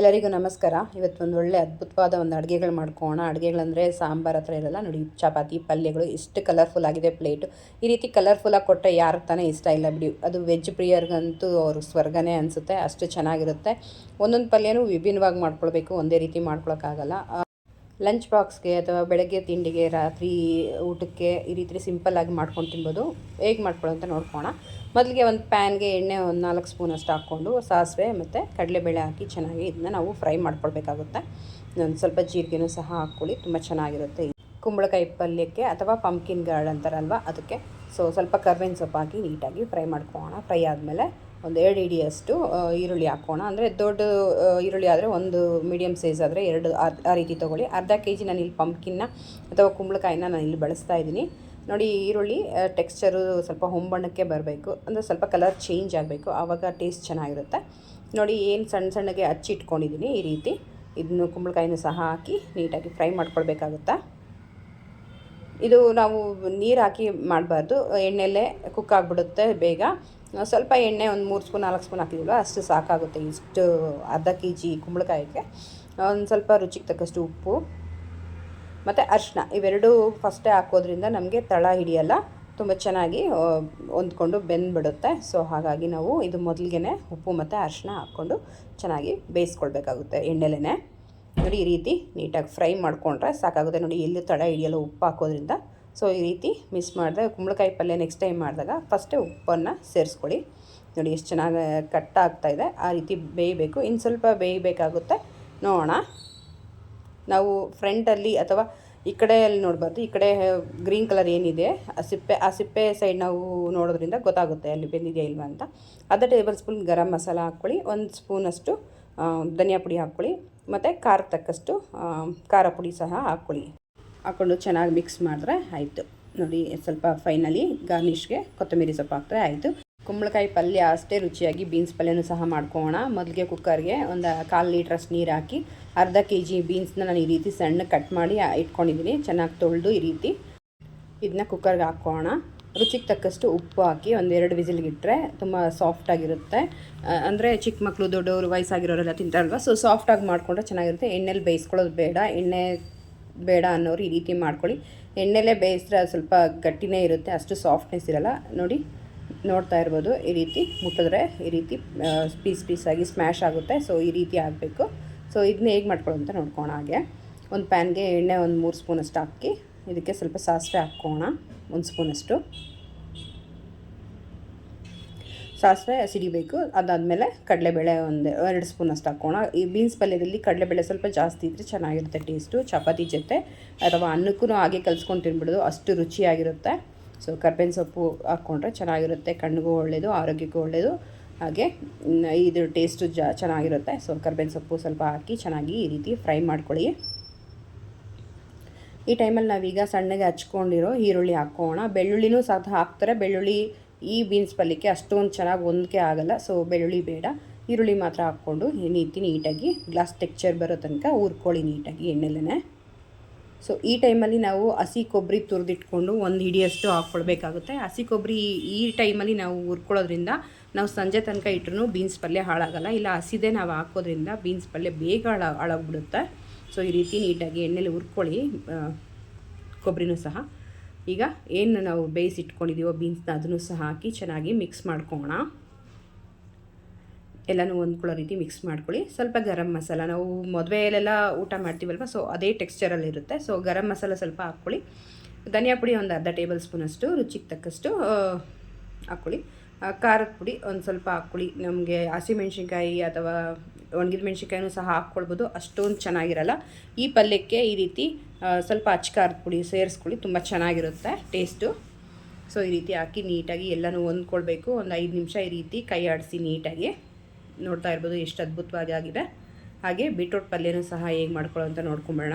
ಎಲ್ಲರಿಗೂ ನಮಸ್ಕಾರ. ಇವತ್ತೊಂದು ಒಳ್ಳೆ ಅದ್ಭುತವಾದ ಒಂದು ಅಡುಗೆಗಳು ಮಾಡ್ಕೊಳ್ಳೋಣ. ಅಡುಗೆಗಳಂದರೆ ಸಾಂಬಾರು ಹತ್ರ ಇರಲ್ಲ ನೋಡಿ, ಚಪಾತಿ ಪಲ್ಯಗಳು ಎಷ್ಟು ಕಲರ್ಫುಲ್ ಆಗಿದೆ ಪ್ಲೇಟು. ಈ ರೀತಿ ಕಲರ್ಫುಲ್ಲಾಗಿ ಕೊಟ್ಟರೆ ಯಾರು ತಾನೇ ಇಷ್ಟ ಇಲ್ಲ ಬಿಡಿ. ಅದು ವೆಜ್ ಪ್ರಿಯರ್ಗಂತೂ ಅವರು ಸ್ವರ್ಗನೇ ಅನಿಸುತ್ತೆ, ಅಷ್ಟು ಚೆನ್ನಾಗಿರುತ್ತೆ. ಒಂದೊಂದು ಪಲ್ಯನೂ ವಿಭಿನ್ನವಾಗಿ ಮಾಡ್ಕೊಳ್ಬೇಕು, ಒಂದೇ ರೀತಿ ಮಾಡ್ಕೊಳಕ್ಕಾಗಲ್ಲ. ಲಂಚ್ ಬಾಕ್ಸ್ಗೆ ಅಥವಾ ಬೆಳಗ್ಗೆ ತಿಂಡಿಗೆ, ರಾತ್ರಿ ಊಟಕ್ಕೆ ಈ ರೀತಿ ಸಿಂಪಲ್ಲಾಗಿ ಮಾಡ್ಕೊಂಡು ತಿನ್ಬೋದು. ಹೇಗೆ ಮಾಡ್ಕೊಳ್ಳೋ ಅಂತ ನೋಡ್ಕೋಣ. ಮೊದಲಿಗೆ ಒಂದು ಪ್ಯಾನ್ಗೆ ಎಣ್ಣೆ ಒಂದು 4 ಸ್ಪೂನಷ್ಟು ಹಾಕ್ಕೊಂಡು ಸಾಸಿವೆ ಮತ್ತು ಕಡಲೆಬೇಳೆ ಹಾಕಿ ಚೆನ್ನಾಗಿ ಇದನ್ನ ನಾವು ಫ್ರೈ ಮಾಡ್ಕೊಳ್ಬೇಕಾಗುತ್ತೆ. ಒಂದು ಸ್ವಲ್ಪ ಜೀರಿಗೆನೂ ಸಹ ಹಾಕ್ಕೊಳ್ಳಿ, ತುಂಬ ಚೆನ್ನಾಗಿರುತ್ತೆ. ಕುಂಬಳಕಾಯಿ ಪಲ್ಯಕ್ಕೆ ಅಥವಾ ಪಂಪ್ಕಿನ್ ಗಾರ್ಡ್ ಅಂತಾರಲ್ವ ಅದಕ್ಕೆ. ಸ್ವಲ್ಪ ಕರ್ಬೇವಿನ ಸೊಪ್ಪು ಹಾಕಿ ನೀಟಾಗಿ ಫ್ರೈ ಮಾಡ್ಕೊಳ್ಳೋಣ. ಫ್ರೈ ಆದಮೇಲೆ ಒಂದು 2 ಹಿಡಿಯಷ್ಟು ಈರುಳ್ಳಿ ಹಾಕೋಣ. ಅಂದರೆ ದೊಡ್ಡ ಈರುಳ್ಳಿ ಆದರೆ ಒಂದು ಮೀಡಿಯಮ್ ಸೈಜ್ ಆದರೆ 2 ಆ ರೀತಿ ತೊಗೊಳ್ಳಿ. ಅರ್ಧ kg ನಾನಿಲ್ಲಿ ಪಂಪ್ಕಿನ್ನ ಅಥವಾ ಕುಂಬಳಕಾಯಿನ ನಾನಿಲ್ಲಿ ಬಳಸ್ತಾ ಇದ್ದೀನಿ. ನೋಡಿ, ಈರುಳ್ಳಿ ಟೆಕ್ಸ್ಚರು ಸ್ವಲ್ಪ ಹೊಂಬಣ್ಣಕ್ಕೆ ಬರಬೇಕು, ಅಂದರೆ ಸ್ವಲ್ಪ ಕಲರ್ ಚೇಂಜ್ ಆಗಬೇಕು, ಆವಾಗ ಟೇಸ್ಟ್ ಚೆನ್ನಾಗಿರುತ್ತೆ. ನೋಡಿ, ಏನು ಸಣ್ಣ ಸಣ್ಣಗೆ ಹಚ್ಚಿಟ್ಕೊಂಡಿದ್ದೀನಿ. ಈ ರೀತಿ ಇದನ್ನು ಕುಂಬಳಕಾಯಿನೂ ಸಹ ಹಾಕಿ ನೀಟಾಗಿ ಫ್ರೈ ಮಾಡ್ಕೊಳ್ಬೇಕಾಗುತ್ತಾ. ಇದು ನಾವು ನೀರು ಹಾಕಿ ಮಾಡಬಾರ್ದು, ಎಣ್ಣೆಯಲ್ಲೇ ಕುಕ್ ಆಗಿಬಿಡುತ್ತೆ ಬೇಗ. ಸ್ವಲ್ಪ ಎಣ್ಣೆ ಒಂದು 3 ಸ್ಪೂನ್ 4 ಸ್ಪೂನ್ ಹಾಕಿದ್ವಲ್ಲ ಅಷ್ಟು ಸಾಕಾಗುತ್ತೆ. ಇಷ್ಟು ಅರ್ಧ kg ಕುಂಬಳಕಾಯಿಗೆ ಒಂದು ಸ್ವಲ್ಪ ರುಚಿಗೆ ತಕ್ಕಷ್ಟು ಉಪ್ಪು ಮತ್ತು ಅರಿಶಿನ, ಇವೆರಡೂ ಫಸ್ಟೇ ಹಾಕೋದ್ರಿಂದ ನಮಗೆ ತಳ ಹಿಡಿಯಲ್ಲ, ತುಂಬ ಚೆನ್ನಾಗಿ ಹೊಂದ್ಕೊಂಡು ಬೆಂದ್ಬಿಡುತ್ತೆ. ಹಾಗಾಗಿ ನಾವು ಇದು ಮೊದಲಿಗೆ ಉಪ್ಪು ಮತ್ತು ಅರಿಶಿನ ಹಾಕ್ಕೊಂಡು ಚೆನ್ನಾಗಿ ಬೇಯಿಸ್ಕೊಳ್ಬೇಕಾಗುತ್ತೆ ಎಣ್ಣೆಲೇ. ನೋಡಿ, ಈ ರೀತಿ ನೀಟಾಗಿ ಫ್ರೈ ಮಾಡಿಕೊಂಡ್ರೆ ಸಾಕಾಗುತ್ತೆ. ನೋಡಿ, ಎಲ್ಲಿ ತಳ ಹಿಡಿಯಲ್ಲ ಉಪ್ಪು ಹಾಕೋದ್ರಿಂದ. ಈ ರೀತಿ ಮಿಸ್ ಮಾಡಿದೆ. ಕುಂಬಳಕಾಯಿ ಪಲ್ಯ ನೆಕ್ಸ್ಟ್ ಟೈಮ್ ಮಾಡಿದಾಗ ಫಸ್ಟೇ ಉಪ್ಪನ್ನು ಸೇರಿಸ್ಕೊಳ್ಳಿ. ನೋಡಿ, ಎಷ್ಟು ಚೆನ್ನಾಗಿ ಕಟ್ ಆಗ್ತಾಯಿದೆ. ಆ ರೀತಿ ಬೇಯಬೇಕು. ಇನ್ನು ಸ್ವಲ್ಪ ಬೇಯಬೇಕಾಗುತ್ತೆ, ನೋಡೋಣ. ನಾವು ಫ್ರಂಟಲ್ಲಿ ಅಥವಾ ಈ ಕಡೆಯಲ್ಲಿ ನೋಡಬಾರ್ದು, ಈ ಕಡೆ ಗ್ರೀನ್ ಕಲರ್ ಏನಿದೆ ಆ ಸಿಪ್ಪೆ ಸೈಡ್ ನಾವು ನೋಡೋದ್ರಿಂದ ಗೊತ್ತಾಗುತ್ತೆ ಅಲ್ಲಿ ಬೆಂದಿದೆಯಾ ಇಲ್ವಾ ಅಂತ. ಅರ್ಧ ಟೇಬಲ್ ಸ್ಪೂನ್ ಗರಂ ಮಸಾಲ ಹಾಕ್ಕೊಳ್ಳಿ, 1 ಸ್ಪೂನಷ್ಟು ಧನಿಯಾ ಪುಡಿ ಹಾಕ್ಕೊಳ್ಳಿ, ಮತ್ತು ಖಾರಕ್ಕೆ ತಕ್ಕಷ್ಟು ಖಾರ ಪುಡಿ ಸಹ ಹಾಕ್ಕೊಂಡು ಚೆನ್ನಾಗಿ ಮಿಕ್ಸ್ ಮಾಡಿದ್ರೆ ಆಯಿತು. ನೋಡಿ, ಸ್ವಲ್ಪ ಫೈನಲಿ ಗಾರ್ನಿಷ್ಗೆ ಕೊತ್ತಂಬರಿ ಸೊಪ್ಪು ಹಾಕಿದ್ರೆ ಆಯಿತು. ಕುಂಬಳಕಾಯಿ ಪಲ್ಯ ಅಷ್ಟೇ ರುಚಿಯಾಗಿ ಬೀನ್ಸ್ ಪಲ್ಯನೂ ಸಹ ಮಾಡ್ಕೊಳ್ಳೋಣ. ಮೊದಲಿಗೆ ಕುಕ್ಕರ್ಗೆ ಒಂದು 1/4 ಲೀಟ್ರಷ್ಟು ನೀರು ಹಾಕಿ ಅರ್ಧ kg ಬೀನ್ಸ್ನ ನಾನು ಈ ರೀತಿ ಸಣ್ಣ ಕಟ್ ಮಾಡಿ ಇಟ್ಕೊಂಡಿದ್ದೀನಿ. ಚೆನ್ನಾಗಿ ತೊಳೆದು ಈ ರೀತಿ ಇದನ್ನ ಕುಕ್ಕರ್ಗೆ ಹಾಕ್ಕೊಳ್ಳೋಣ. ರುಚಿಗೆ ತಕ್ಕಷ್ಟು ಉಪ್ಪು ಹಾಕಿ ಒಂದು 2 ವಿಸಿಲ್ಗಿಟ್ರೆ ತುಂಬ ಸಾಫ್ಟಾಗಿರುತ್ತೆ. ಅಂದರೆ ಚಿಕ್ಕ ಮಕ್ಕಳು, ದೊಡ್ಡವರು, ವಯಸ್ಸಾಗಿರೋರೆಲ್ಲ ತಿಂತಾರಲ್ವ, ಸಾಫ್ಟಾಗಿ ಮಾಡಿಕೊಂಡ್ರೆ ಚೆನ್ನಾಗಿರುತ್ತೆ. ಎಣ್ಣೆಲಿ ಬೇಯಿಸ್ಕೊಳ್ಳೋದು ಬೇಡ, ಎಣ್ಣೆ ಬೇಡ ಅನ್ನೋರು ಈ ರೀತಿ ಮಾಡ್ಕೊಳ್ಳಿ. ಎಣ್ಣೆಲೇ ಬೇಯಿಸಿದ್ರೆ ಅದು ಸ್ವಲ್ಪ ಗಟ್ಟಿನೇ ಇರುತ್ತೆ, ಅಷ್ಟು ಸಾಫ್ಟ್ನೆಸ್ ಇರಲ್ಲ. ನೋಡಿ, ನೋಡ್ತಾ ಇರ್ಬೋದು, ಈ ರೀತಿ ಮುಟ್ಟಿದ್ರೆ ಈ ರೀತಿ ಪೀಸಾಗಿ ಸ್ಮ್ಯಾಶ್ ಆಗುತ್ತೆ. ಈ ರೀತಿ ಆಗಬೇಕು. ಇದನ್ನ ಹೇಗೆ ಮಾಡ್ಕೊಳ್ಳೋದು ಅಂತ ನೋಡ್ಕೊಳ್ಳೋಣ. ಹಾಗೆ ಒಂದು ಪ್ಯಾನ್ಗೆ ಎಣ್ಣೆ ಒಂದು 3 ಸ್ಪೂನಷ್ಟು ಹಾಕಿ ಇದಕ್ಕೆ ಸ್ವಲ್ಪ ಸಾಸಿವೆ ಹಾಕ್ಕೊಳ್ಳೋಣ. 1 ಸ್ಪೂನಷ್ಟು ಸಾಸಿವೆ ಸಿಡಿಬೇಕು. ಅದಾದಮೇಲೆ ಕಡಲೆಬೇಳೆ ಒಂದು 2 ಸ್ಪೂನಷ್ಟು ಹಾಕೋಣ. ಈ ಬೀನ್ಸ್ ಪಲ್ಯದಲ್ಲಿ ಕಡಲೆಬೇಳೆ ಸ್ವಲ್ಪ ಜಾಸ್ತಿ ಇದ್ದರೆ ಚೆನ್ನಾಗಿರುತ್ತೆ ಟೇಸ್ಟು. ಚಪಾತಿ ಜೊತೆ ಅಥವಾ ಅನ್ನಕ್ಕೂ ಹಾಗೆ ಕಲಿಸ್ಕೊಂಡು ತಿನ್ಬಿಡೋದು, ಅಷ್ಟು ರುಚಿಯಾಗಿರುತ್ತೆ. ಕರ್ಬೇವಿನ ಸೊಪ್ಪು ಹಾಕ್ಕೊಂಡ್ರೆ ಚೆನ್ನಾಗಿರುತ್ತೆ, ಕಣ್ಣಿಗೂ ಒಳ್ಳೆಯದು, ಆರೋಗ್ಯಕ್ಕೂ ಒಳ್ಳೆಯದು, ಹಾಗೆ ಇದು ಟೇಸ್ಟು ಚೆನ್ನಾಗಿರುತ್ತೆ. ಕರ್ಬೇವಿನ ಸೊಪ್ಪು ಸ್ವಲ್ಪ ಹಾಕಿ ಚೆನ್ನಾಗಿ ಈ ರೀತಿ ಫ್ರೈ ಮಾಡ್ಕೊಳ್ಳಿ. ಈ ಟೈಮಲ್ಲಿ ನಾವೀಗ ಸಣ್ಣಗೆ ಹಚ್ಕೊಂಡಿರೋ ಈರುಳ್ಳಿ ಹಾಕ್ಕೊಳ್ಳೋಣ. ಬೆಳ್ಳುಳ್ಳಿನೂ ಸಹ ಹಾಕ್ತಾರೆ. ಬೆಳ್ಳುಳ್ಳಿ ಈ ಬೀನ್ಸ್ ಪಲ್ಯಕ್ಕೆ ಅಷ್ಟೊಂದು ಚೆನ್ನಾಗಿ ಹೊಂದಿಕೆ ಆಗೋಲ್ಲ, ಬೆಳ್ಳುಳ್ಳಿ ಬೇಡ. ಈರುಳ್ಳಿ ಮಾತ್ರ ಹಾಕ್ಕೊಂಡು ನೀಟಾಗಿ ಗ್ಲಾಸ್ ಟೆಕ್ಸ್ಚರ್ ಬರೋ ತನಕ ಹುರ್ಕೊಳ್ಳಿ ನೀಟಾಗಿ ಎಣ್ಣೆಲೇ. ಈ ಟೈಮಲ್ಲಿ ನಾವು ಹಸಿ ಕೊಬ್ಬರಿ ತುರಿದಿಟ್ಕೊಂಡು 1 ಹಿಡಿಯಷ್ಟು ಹಾಕ್ಕೊಳ್ಬೇಕಾಗುತ್ತೆ. ಹಸಿ ಕೊಬ್ಬರಿ ಈ ಟೈಮಲ್ಲಿ ನಾವು ಹುರ್ಕೊಳ್ಳೋದ್ರಿಂದ ನಾವು ಸಂಜೆ ತನಕ ಇಟ್ಟರೂ ಬೀನ್ಸ್ ಪಲ್ಯ ಹಾಳಾಗಲ್ಲ. ಇಲ್ಲ, ಹಸಿದೇ ನಾವು ಹಾಕೋದ್ರಿಂದ ಬೀನ್ಸ್ ಪಲ್ಯ ಬೇಗ ಹಾಳಾಗ್ಬಿಡುತ್ತೆ. ಈ ರೀತಿ ನೀಟಾಗಿ ಎಣ್ಣೆಲಿ ಹುರ್ಕೊಳ್ಳಿ ಕೊಬ್ಬರಿನೂ ಸಹ. ಈಗ ಏನು ನಾವು ಬೇಯಿಸಿಟ್ಕೊಂಡಿದ್ದೀವೋ ಬೀನ್ಸ್ನ ಅದನ್ನು ಸಹ ಹಾಕಿ ಚೆನ್ನಾಗಿ ಮಿಕ್ಸ್ ಮಾಡ್ಕೊಳ್ಳೋಣ. ಎಲ್ಲನೂ ಹೊಂದ್ಕೊಳ್ಳೋ ರೀತಿ ಮಿಕ್ಸ್ ಮಾಡ್ಕೊಳ್ಳಿ. ಸ್ವಲ್ಪ ಗರಂ ಮಸಾಲ, ನಾವು ಮದುವೆಯಲ್ಲೆಲ್ಲ ಊಟ ಮಾಡ್ತೀವಲ್ವ, ಅದೇ ಟೆಕ್ಸ್ಚರಲ್ಲಿರುತ್ತೆ. ಗರಂ ಮಸಾಲ ಸ್ವಲ್ಪ ಹಾಕ್ಕೊಳ್ಳಿ. ಧನಿಯಾ ಪುಡಿ ಒಂದು ಅರ್ಧ ಟೇಬಲ್ ಸ್ಪೂನಷ್ಟು ರುಚಿಗೆ ತಕ್ಕಷ್ಟು ಹಾಕ್ಕೊಳ್ಳಿ. ಖಾರದ ಪುಡಿ ಒಂದು ಸ್ವಲ್ಪ ಹಾಕ್ಕೊಳ್ಳಿ. ನಮಗೆ ಹಸಿಮೆಣ್ಸಿನ್ಕಾಯಿ ಅಥವಾ ಒಣಗಿದ ಮೆಣ್ಸಿನ್ಕಾಯಿನೂ ಸಹ ಹಾಕ್ಕೊಳ್ಬೋದು, ಅಷ್ಟೊಂದು ಚೆನ್ನಾಗಿರಲ್ಲ. ಈ ಪಲ್ಯಕ್ಕೆ ಈ ರೀತಿ ಸ್ವಲ್ಪ ಖಾರದ ಪುಡಿ ಸೇರಿಸ್ಕೊಳ್ಳಿ, ತುಂಬ ಚೆನ್ನಾಗಿರುತ್ತೆ ಟೇಸ್ಟು. ಈ ರೀತಿ ಹಾಕಿ ನೀಟಾಗಿ ಎಲ್ಲನೂ ಹೊಂದ್ಕೊಳ್ಬೇಕು. ಒಂದು 5 ನಿಮಿಷ ಈ ರೀತಿ ಕೈ ಆಡಿಸಿ ನೀಟಾಗಿ. ನೋಡ್ತಾ ಇರ್ಬೋದು ಎಷ್ಟು ಅದ್ಭುತವಾಗಿ ಆಗಿದೆ. ಹಾಗೆ ಬೀಟ್ರೋಟ್ ಪಲ್ಯನೂ ಸಹ ಹೇಗೆ ಮಾಡ್ಕೊಳ್ಳೋ ಅಂತ ನೋಡ್ಕೊಂಬೇಡ.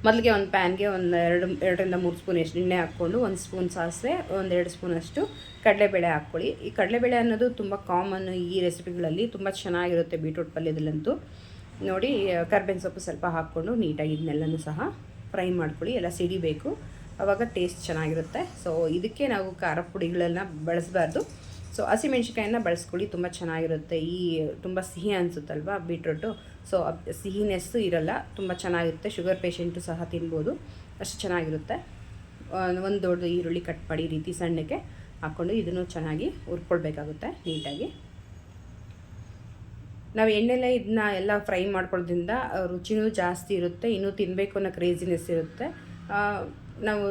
ಮೊದಲಿಗೆ ಒಂದು ಪ್ಯಾನ್ಗೆ ಒಂದು 2ರಿಂದ 3 ಸ್ಪೂನ್ ಎಣ್ಣೆ ಹಾಕ್ಕೊಂಡು 1 ಸ್ಪೂನ್ ಸಾಸಿವೆ, 1-2 ಸ್ಪೂನಷ್ಟು ಕಡಲೆಬೇಳೆ ಹಾಕ್ಕೊಳ್ಳಿ. ಈ ಕಡಲೆಬೇಳೆ ಅನ್ನೋದು ತುಂಬ ಕಾಮನ್ ಈ ರೆಸಿಪಿಗಳಲ್ಲಿ, ತುಂಬ ಚೆನ್ನಾಗಿರುತ್ತೆ ಬೀಟ್ರೋಟ್ ಪಲ್ಯದಲ್ಲಂತೂ. ನೋಡಿ, ಕರ್ಬೇವಿನ ಸೊಪ್ಪು ಸ್ವಲ್ಪ ಹಾಕ್ಕೊಂಡು ನೀಟಾಗಿ ಇದನ್ನೆಲ್ಲನೂ ಸಹ ಫ್ರೈ ಮಾಡ್ಕೊಳ್ಳಿ. ಎಲ್ಲ ಸಿಡಿಬೇಕು, ಆವಾಗ ಟೇಸ್ಟ್ ಚೆನ್ನಾಗಿರುತ್ತೆ. ಇದಕ್ಕೆ ನಾವು ಖಾರ ಪುಡಿಗಳನ್ನು ಬಳಸಬಾರ್ದು. ಸೊ ಹಸಿಮೆಣ್ಸಿಕಾಯನ್ನು ಬಳಸ್ಕೊಳ್ಳಿ, ತುಂಬ ಚೆನ್ನಾಗಿರುತ್ತೆ. ತುಂಬ ಸಿಹಿ ಅನಿಸುತ್ತಲ್ವ ಬೀಟ್ರೂಟು, ಸೊ ಸಿಹಿನೆಸ್ಸು ಇರಲ್ಲ, ತುಂಬ ಚೆನ್ನಾಗಿರುತ್ತೆ. ಶುಗರ್ ಪೇಷೆಂಟು ಸಹ ತಿನ್ಬೋದು, ಅಷ್ಟು ಚೆನ್ನಾಗಿರುತ್ತೆ. ಒಂದು ದೊಡ್ಡ ಈರುಳ್ಳಿ ಕಟ್ ಮಾಡಿ ಈ ರೀತಿ ಸಣ್ಣಕ್ಕೆ ಹಾಕ್ಕೊಂಡು ಇದನ್ನು ಚೆನ್ನಾಗಿ ಹುರ್ಕೊಳ್ಬೇಕಾಗುತ್ತೆ ನೀಟಾಗಿ. ನಾವು ಎಣ್ಣೆಲೆ ಇದನ್ನ ಎಲ್ಲ ಫ್ರೈ ಮಾಡ್ಕೊಳ್ಳೋದ್ರಿಂದ ರುಚಿನೂ ಜಾಸ್ತಿ ಇರುತ್ತೆ, ಇನ್ನೂ ತಿನ್ನಬೇಕು ಅನ್ನೋ ಕ್ರೇಜಿನೆಸ್ ಇರುತ್ತೆ. ನಾವು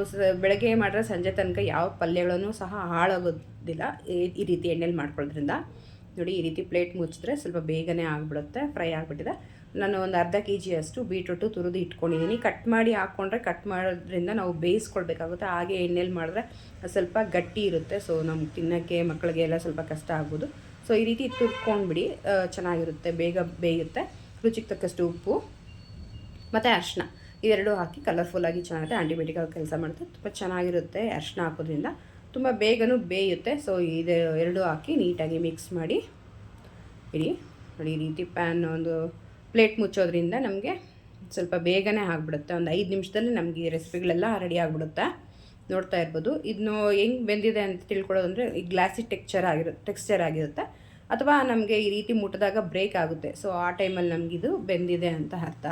ಬೆಳಗ್ಗೆ ಮಾಡಿದ್ರೆ ಸಂಜೆ ತನಕ ಯಾವ ಪಲ್ಯಗಳನ್ನು ಸಹ ಹಾಳಾಗೋದಿಲ್ಲ ಈ ರೀತಿ ಎಣ್ಣೆಲಿ ಮಾಡ್ಕೊಳ್ಳೋದ್ರಿಂದ. ನೋಡಿ, ಈ ರೀತಿ ಪ್ಲೇಟ್ ಮುಚ್ಚಿದ್ರೆ ಸ್ವಲ್ಪ ಬೇಗನೆ ಆಗಿಬಿಡುತ್ತೆ, ಫ್ರೈ ಆಗಿಬಿಟ್ಟಿದೆ. ನಾನು ಒಂದು ಅರ್ಧ kg ಅಷ್ಟು ಬೀಟ್ರೂಟು ತುರಿದು ಇಟ್ಕೊಂಡಿದ್ದೀನಿ. ಕಟ್ ಮಾಡಿ ಹಾಕ್ಕೊಂಡ್ರೆ ಕಟ್ ಮಾಡೋದ್ರಿಂದ ನಾವು ಬೇಯಿಸ್ಕೊಳ್ಬೇಕಾಗುತ್ತೆ, ಹಾಗೆ ಎಣ್ಣೆಲಿ ಮಾಡಿದ್ರೆ ಸ್ವಲ್ಪ ಗಟ್ಟಿ ಇರುತ್ತೆ. ಸೊ ನಮ್ಗೆ ತಿನ್ನೋಕ್ಕೆ ಮಕ್ಕಳಿಗೆ ಎಲ್ಲ ಸ್ವಲ್ಪ ಕಷ್ಟ ಆಗ್ಬೋದು. ಸೊ ಈ ರೀತಿ ತುರ್ಕೊಂಡ್ಬಿಡಿ, ಚೆನ್ನಾಗಿರುತ್ತೆ, ಬೇಗ ಬೇಯುತ್ತೆ. ರುಚಿಗೆ ತಕ್ಕಷ್ಟು ಉಪ್ಪು ಮತ್ತು ಅರಿಶಿನ ಇವೆರಡೂ ಹಾಕಿ ಕಲರ್ಫುಲ್ಲಾಗಿ ಚೆನ್ನಾಗಿರುತ್ತೆ. ಆಂಟಿಬಯೋಟಿಕ್ ಆಗಿ ಕೆಲಸ ಮಾಡುತ್ತೆ, ತುಂಬ ಚೆನ್ನಾಗಿರುತ್ತೆ. ಅರಿಶಿನ ಹಾಕೋದ್ರಿಂದ ತುಂಬ ಬೇಗನೂ ಬೇಯುತ್ತೆ. ಸೊ ಇದು ಎರಡೂ ಹಾಕಿ ನೀಟಾಗಿ ಮಿಕ್ಸ್ ಮಾಡಿ ಇಡಿ. ನೋಡಿ, ಈ ರೀತಿ ಪ್ಯಾನ್ ಒಂದು ಪ್ಲೇಟ್ ಮುಚ್ಚೋದ್ರಿಂದ ನಮಗೆ ಸ್ವಲ್ಪ ಬೇಗನೆ ಆಗಿಬಿಡುತ್ತೆ. ಒಂದು 5 ನಿಮಿಷದಲ್ಲಿ ನಮಗೆ ಈ ರೆಸಿಪಿಗಳೆಲ್ಲ ರೆಡಿ ಆಗಿಬಿಡುತ್ತೆ. ನೋಡ್ತಾ ಇರ್ಬೋದು. ಇದನ್ನು ಹೆಂಗೆ ಬೆಂದಿದೆ ಅಂತ ತಿಳ್ಕೊಳ್ಳೋದಂದರೆ ಈ ಗ್ಲಾಸಿ ಟೆಕ್ಸ್ಚರ್ ಆಗಿರುತ್ತೆ, ಅಥವಾ ನಮಗೆ ಈ ರೀತಿ ಮುಟ್ಟಿದಾಗ ಬ್ರೇಕ್ ಆಗುತ್ತೆ. ಸೊ ಆ ಟೈಮಲ್ಲಿ ನಮಗಿದು ಬೆಂದಿದೆ ಅಂತ ಅರ್ಥ.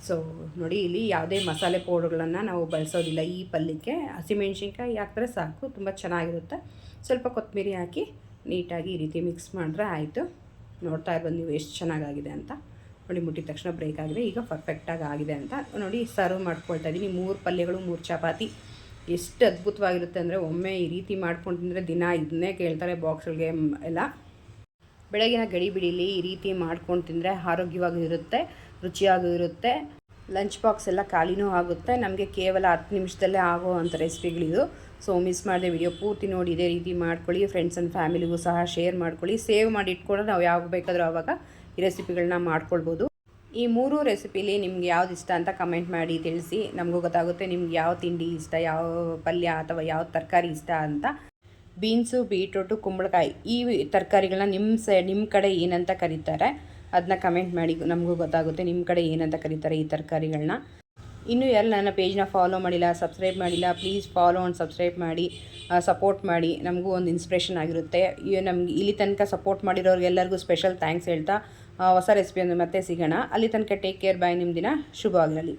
ಸೊ ನೋಡಿ, ಇಲ್ಲಿ ಯಾವುದೇ ಮಸಾಲೆ ಪೌಡರ್ಗಳನ್ನು ನಾವು ಬಳಸೋದಿಲ್ಲ ಈ ಪಲ್ಯಕ್ಕೆ. ಹಸಿಮೆಣ್ಸಿನ್ಕಾಯಿ ಹಾಕಿದ್ರೆ ಸಾಕು, ತುಂಬ ಚೆನ್ನಾಗಿರುತ್ತೆ. ಸ್ವಲ್ಪ ಕೊತ್ತಂಬರಿ ಹಾಕಿ ನೀಟಾಗಿ ಈ ರೀತಿ ಮಿಕ್ಸ್ ಮಾಡಿದ್ರೆ ಆಯಿತು. ನೋಡ್ತಾ ಇರ್ಬೋದು ನೀವು ಎಷ್ಟು ಚೆನ್ನಾಗಾಗಿದೆ ಅಂತ. ನೋಡಿ, ಮುಟ್ಟಿದ ತಕ್ಷಣ ಬ್ರೇಕ್ ಆಗಿದೆ, ಈಗ ಪರ್ಫೆಕ್ಟಾಗಿ ಆಗಿದೆ ಅಂತ. ನೋಡಿ, ಸರ್ವ್ ಮಾಡ್ಕೊಳ್ತಾ ಇದ್ದೀನಿ. 3 ಪಲ್ಯಗಳು 3 ಚಪಾತಿ. ಎಷ್ಟು ಅದ್ಭುತವಾಗಿರುತ್ತೆ ಅಂದರೆ, ಒಮ್ಮೆ ಈ ರೀತಿ ಮಾಡ್ಕೊಂಡು ತಿಂದರೆ ದಿನ ಇದನ್ನೇ ಕೇಳ್ತಾರೆ ಬಾಕ್ಸ್ಗಳಿಗೆ ಎಲ್ಲ. ಬೆಳಗಿನ ಗಡಿಬಿಡಿಲಿ ಈ ರೀತಿ ಮಾಡ್ಕೊಂಡು ತಿಂದರೆ ಆರೋಗ್ಯವಾಗೂ ಇರುತ್ತೆ, ರುಚಿಯಾಗೂ ಇರುತ್ತೆ. ಲಂಚ್ ಬಾಕ್ಸ್ ಎಲ್ಲ ಖಾಲಿನೂ ಆಗುತ್ತೆ. ನಮಗೆ ಕೇವಲ 10 ನಿಮಿಷದಲ್ಲೇ ಆಗೋ ಅಂಥ ರೆಸಿಪಿಗಳಿದು. ಸೊ ಮಿಸ್ ಮಾಡದೆ ವಿಡಿಯೋ ಪೂರ್ತಿ ನೋಡಿ ಇದೇ ರೀತಿ ಮಾಡ್ಕೊಳ್ಳಿ. ಫ್ರೆಂಡ್ಸ್ ಆ್ಯಂಡ್ ಫ್ಯಾಮಿಲಿಗೂ ಸಹ ಶೇರ್ ಮಾಡ್ಕೊಳ್ಳಿ. ಸೇವ್ ಮಾಡಿ ಇಟ್ಕೊಂಡ್ರೆ ನಾವು ಯಾವಾಗ ಬೇಕಾದರೂ ಆವಾಗ ಈ ರೆಸಿಪಿಗಳನ್ನ ಮಾಡ್ಕೊಳ್ಬೋದು. ಈ 3 ರೆಸಿಪಿಲಿ ನಿಮ್ಗೆ ಯಾವ್ದು ಇಷ್ಟ ಅಂತ ಕಮೆಂಟ್ ಮಾಡಿ ತಿಳಿಸಿ. ನಮಗೂ ಗೊತ್ತಾಗುತ್ತೆ ನಿಮ್ಗೆ ಯಾವ ತಿಂಡಿ ಇಷ್ಟ, ಯಾವ ಪಲ್ಯ ಅಥವಾ ಯಾವ ತರಕಾರಿ ಇಷ್ಟ ಅಂತ. ಬೀನ್ಸು, ಬೀಟ್ರೂಟು, ಕುಂಬಳಕಾಯಿ ಈ ತರಕಾರಿಗಳನ್ನ ನಿಮ್ಮ ಕಡೆ ಏನಂತ ಕರೀತಾರೆ ಅದನ್ನ ಕಮೆಂಟ್ ಮಾಡಿ, ನಮಗೂ ಗೊತ್ತಾಗುತ್ತೆ ನಿಮ್ಮ ಕಡೆ ಏನಂತ ಕರೀತಾರೆ ಈ ತರಕಾರಿಗಳನ್ನ. ಇನ್ನೂ ಯಾರು ನನ್ನ ಪೇಜ್ನ ಫಾಲೋ ಮಾಡಿಲ್ಲ, ಸಬ್ಸ್ಕ್ರೈಬ್ ಮಾಡಿಲ್ಲ, ಪ್ಲೀಸ್ ಫಾಲೋ ಆ್ಯಂಡ್ ಸಬ್ಸ್ಕ್ರೈಬ್ ಮಾಡಿ, ಸಪೋರ್ಟ್ ಮಾಡಿ. ನಮಗೂ ಒಂದು ಇನ್ಸ್ಪಿರೇಷನ್ ಆಗಿರುತ್ತೆ. ನಮ್ಗೆ ಇಲ್ಲಿ ತನಕ ಸಪೋರ್ಟ್ ಮಾಡಿರೋರಿಗೆಲ್ಲರಿಗೂ ಸ್ಪೆಷಲ್ ಥ್ಯಾಂಕ್ಸ್ ಹೇಳ್ತಾ ಹೊಸ ರೆಸಿಪಿ ಅಂದರೆ ಮತ್ತೆ ಸಿಗೋಣ. ಅಲ್ಲಿ ತನಕ ಟೇಕ್ ಕೇರ್, ಬಾಯ್. ನಿಮ್ಮ ದಿನ ಶುಭವಾಗಿರಲಿ.